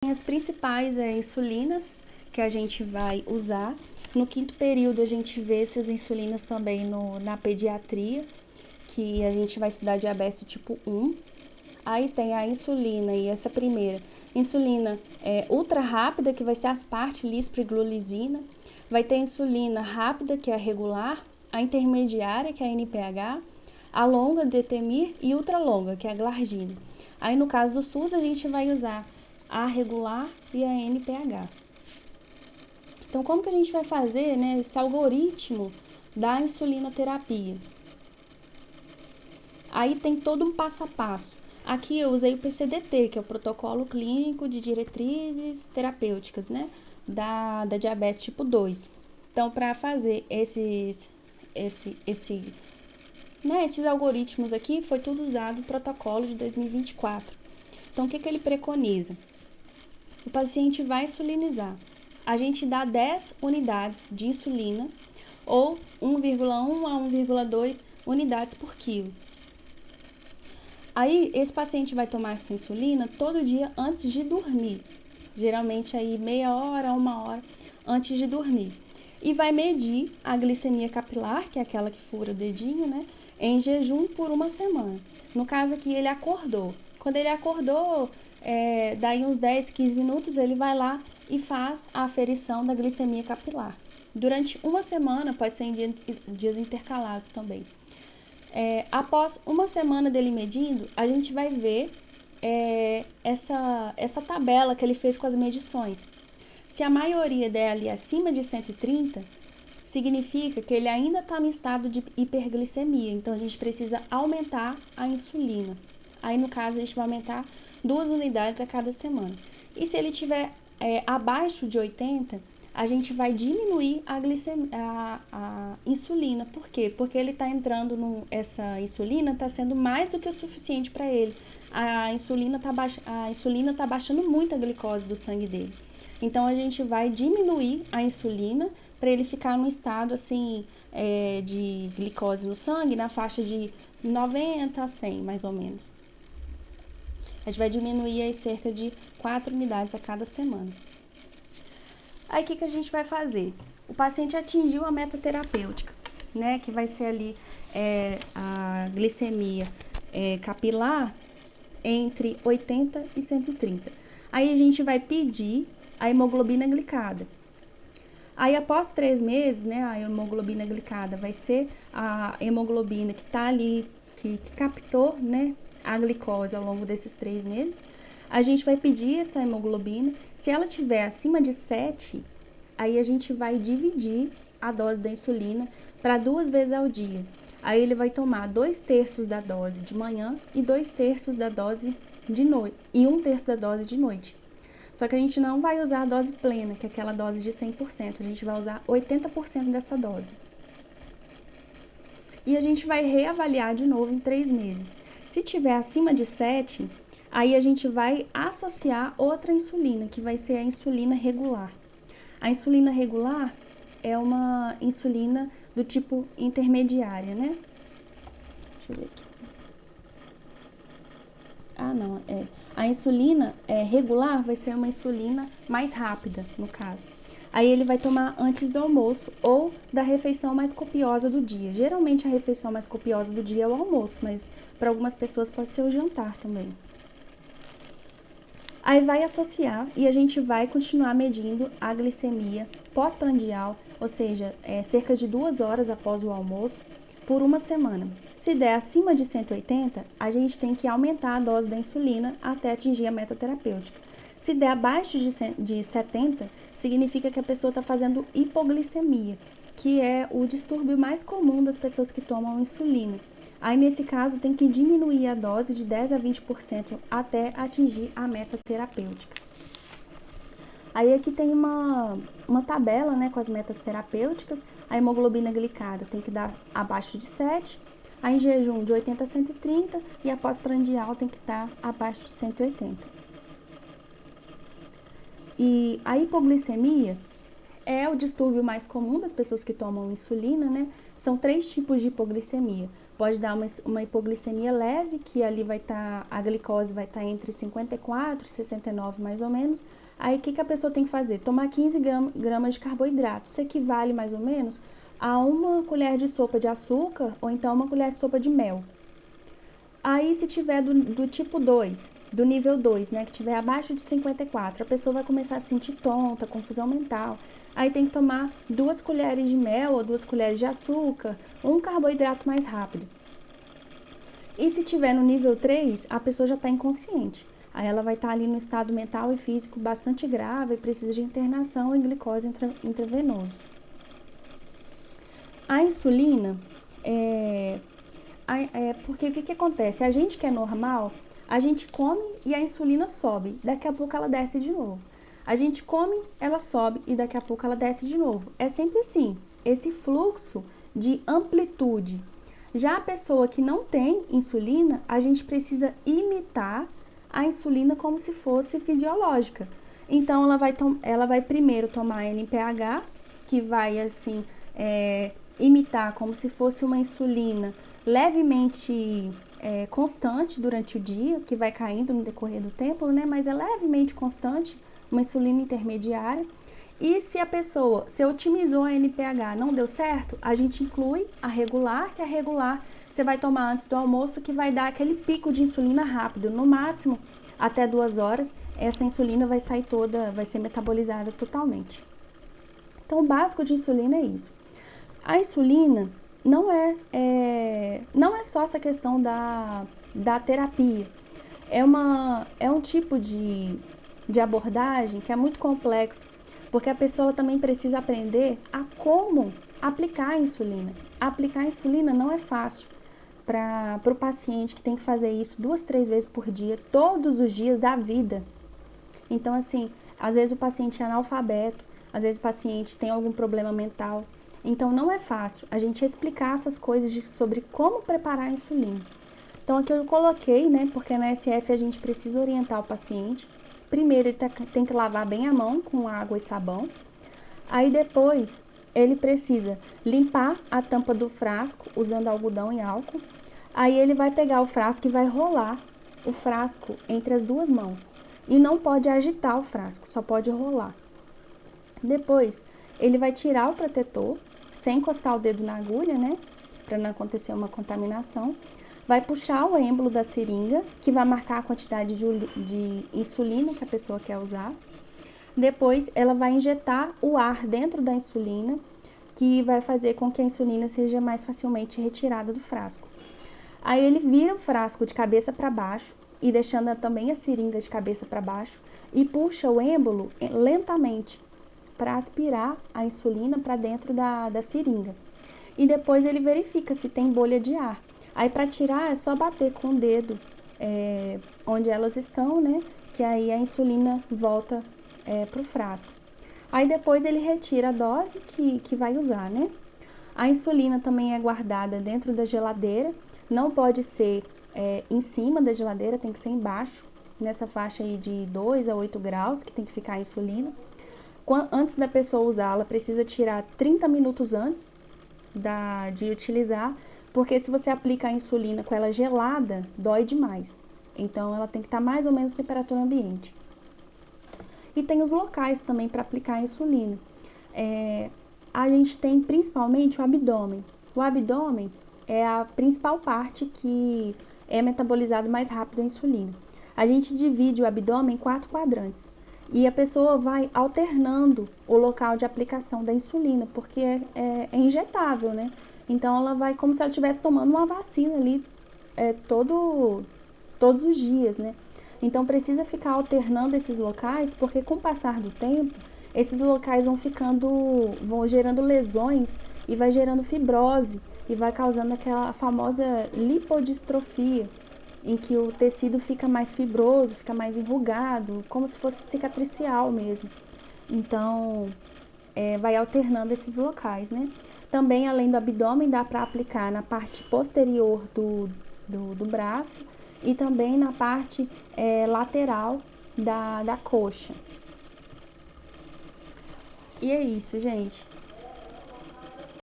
As principais insulinas que a gente vai usar. No quinto período a gente vê essas insulinas também na pediatria, que a gente vai estudar diabetes tipo 1. Aí tem a insulina, e essa primeira, insulina ultra rápida, que vai ser aspartate, lispro e glulisina. Vai ter a insulina rápida, que é a regular, a intermediária, que é a NPH, a longa, detemir, e ultra longa, que é a glargina. Aí no caso do SUS a gente vai usar a regular e a NPH. Então, como que a gente vai fazer, né, esse algoritmo da insulina terapia? Aí tem todo um passo a passo. Aqui eu usei o PCDT, que é o Protocolo Clínico de Diretrizes Terapêuticas, né, da diabetes tipo 2. Então, para fazer esses algoritmos aqui, foi tudo usado o protocolo de 2024. Então, o que ele preconiza? O paciente vai insulinizar. A gente dá 10 unidades de insulina ou 1,1 a 1,2 unidades por quilo. Aí, esse paciente vai tomar essa insulina todo dia antes de dormir. Geralmente, aí meia hora, 1 hora antes de dormir. E vai medir a glicemia capilar, que é aquela que fura o dedinho, né? Em jejum por 1 semana. No caso aqui, ele acordou. Quando ele acordou, daí uns 10, 15 minutos, ele vai lá e faz a aferição da glicemia capilar. Durante 1 semana, pode ser em dias intercalados também. Após 1 semana dele medindo, a gente vai ver essa tabela que ele fez com as medições. Se a maioria dela é acima de 130, significa que ele ainda está no estado de hiperglicemia. Então, a gente precisa aumentar a insulina. Aí, no caso, a gente vai aumentar 2 unidades a cada semana. E se ele estiver abaixo de 80, a gente vai diminuir a insulina. Por quê? Porque ele está entrando essa insulina está sendo mais do que o suficiente para ele. A insulina está baixando muito a glicose do sangue dele. Então, a gente vai diminuir a insulina para ele ficar no estado assim de glicose no sangue na faixa de 90 a 100, mais ou menos. A gente vai diminuir aí cerca de 4 unidades a cada semana. Aí, o que a gente vai fazer? O paciente atingiu a meta terapêutica, né? Que vai ser ali a glicemia capilar entre 80 e 130. Aí, a gente vai pedir a hemoglobina glicada. Aí, após 3 meses, né, a hemoglobina glicada vai ser a hemoglobina que está ali, que captou, né, a glicose ao longo desses 3 meses. A gente vai pedir essa hemoglobina. Se ela tiver acima de 7, aí a gente vai dividir a dose da insulina para 2 vezes ao dia. Aí ele vai tomar 2/3 da dose de manhã e 2/3 da dose de noite, e 1/3 da dose de noite. Só que a gente não vai usar a dose plena, que é aquela dose de 100%. A gente vai usar 80% dessa dose. E a gente vai reavaliar de novo em 3 meses. Se tiver acima de 7, aí a gente vai associar outra insulina, que vai ser a insulina regular. A insulina regular é uma insulina do tipo intermediária, né? Deixa eu ver aqui. A insulina regular vai ser uma insulina mais rápida, no caso. Aí ele vai tomar antes do almoço ou da refeição mais copiosa do dia. Geralmente a refeição mais copiosa do dia é o almoço, mas para algumas pessoas pode ser o jantar também. Aí vai associar e a gente vai continuar medindo a glicemia pós-prandial, ou seja, cerca de 2 horas após o almoço, por 1 semana. Se der acima de 180, a gente tem que aumentar a dose da insulina até atingir a meta terapêutica. Se der abaixo de 70, significa que a pessoa está fazendo hipoglicemia, que é o distúrbio mais comum das pessoas que tomam insulina. Aí, nesse caso, tem que diminuir a dose de 10 a 20% até atingir a meta terapêutica. Aí, aqui tem uma tabela, né, com as metas terapêuticas. A hemoglobina glicada tem que dar abaixo de 7, a em jejum de 80 a 130 e a pós-prandial tem que estar abaixo de 180. E a hipoglicemia é o distúrbio mais comum das pessoas que tomam insulina, né? São 3 tipos de hipoglicemia. pode dar uma hipoglicemia leve, que ali vai estar, a glicose vai estar entre 54 e 69 mais ou menos. Aí o que a pessoa tem que fazer? Tomar 15 gramas de carboidrato. Isso equivale mais ou menos a uma colher de sopa de açúcar ou então uma colher de sopa de mel. Aí se tiver do tipo 2, do nível 2, né, que tiver abaixo de 54, a pessoa vai começar a sentir tonta, confusão mental. Aí tem que tomar 2 colheres de mel ou 2 colheres de açúcar, ou um carboidrato mais rápido. E se tiver no nível 3, a pessoa já está inconsciente. Aí ela vai estar ali no estado mental e físico bastante grave e precisa de internação e glicose intravenosa. A insulina, porque o que acontece? A gente que é normal, a gente come e a insulina sobe. Daqui a pouco ela desce de novo. A gente come, ela sobe e daqui a pouco ela desce de novo. É sempre assim, esse fluxo de amplitude. Já a pessoa que não tem insulina, a gente precisa imitar a insulina como se fosse fisiológica. Então, ela vai primeiro tomar NPH, que vai, assim, imitar como se fosse uma insulina levemente constante durante o dia, que vai caindo no decorrer do tempo, né? Mas é levemente constante, uma insulina intermediária. E se a pessoa, se otimizou a NPH, não deu certo, a gente inclui a regular, que a regular você vai tomar antes do almoço, que vai dar aquele pico de insulina rápido, no máximo até 2 horas, essa insulina vai sair toda, vai ser metabolizada totalmente. Então, o básico de insulina é isso. A insulina não é só essa questão da terapia, é um tipo de abordagem que é muito complexo, porque a pessoa também precisa aprender a como aplicar a insulina. Aplicar a insulina não é fácil para o paciente que tem que fazer isso 2, 3 vezes por dia, todos os dias da vida. Então, assim, às vezes o paciente é analfabeto, às vezes o paciente tem algum problema mental. Então, não é fácil a gente explicar essas coisas sobre como preparar a insulina. Então, aqui eu coloquei, né, porque na SF a gente precisa orientar o paciente. Primeiro, ele tem que lavar bem a mão com água e sabão. Aí, depois, ele precisa limpar a tampa do frasco usando algodão e álcool. Aí, ele vai pegar o frasco e vai rolar o frasco entre as 2 mãos. E não pode agitar o frasco, só pode rolar. Depois, ele vai tirar o protetor, sem encostar o dedo na agulha, né? Para não acontecer uma contaminação. Vai puxar o êmbolo da seringa, que vai marcar a quantidade de insulina que a pessoa quer usar. Depois, ela vai injetar o ar dentro da insulina, que vai fazer com que a insulina seja mais facilmente retirada do frasco. Aí ele vira o frasco de cabeça para baixo, e deixando também a seringa de cabeça para baixo, e puxa o êmbolo lentamente para aspirar a insulina para dentro da seringa. E depois ele verifica se tem bolha de ar. Aí para tirar é só bater com o dedo onde elas estão, né? Que aí a insulina volta para o frasco. Aí depois ele retira a dose que vai usar, né? A insulina também é guardada dentro da geladeira, não pode ser em cima da geladeira, tem que ser embaixo, nessa faixa aí de 2 a 8 graus, que tem que ficar a insulina. Antes da pessoa usar, ela precisa tirar 30 minutos antes de utilizar, porque se você aplica a insulina com ela gelada, dói demais. Então, ela tem que estar mais ou menos temperatura ambiente. E tem os locais também para aplicar a insulina. A gente tem principalmente o abdômen. O abdômen é a principal parte que é metabolizado mais rápido a insulina. A gente divide o abdômen em 4 quadrantes. E a pessoa vai alternando o local de aplicação da insulina, porque é injetável, né? Então, ela vai como se ela estivesse tomando uma vacina ali todos os dias, né? Então, precisa ficar alternando esses locais, porque com o passar do tempo, esses locais vão gerando lesões e vai gerando fibrose e vai causando aquela famosa lipodistrofia, em que o tecido fica mais fibroso, fica mais enrugado, como se fosse cicatricial mesmo. Então, vai alternando esses locais, né? Também, além do abdômen, dá para aplicar na parte posterior do braço e também na parte lateral da coxa. E é isso, gente.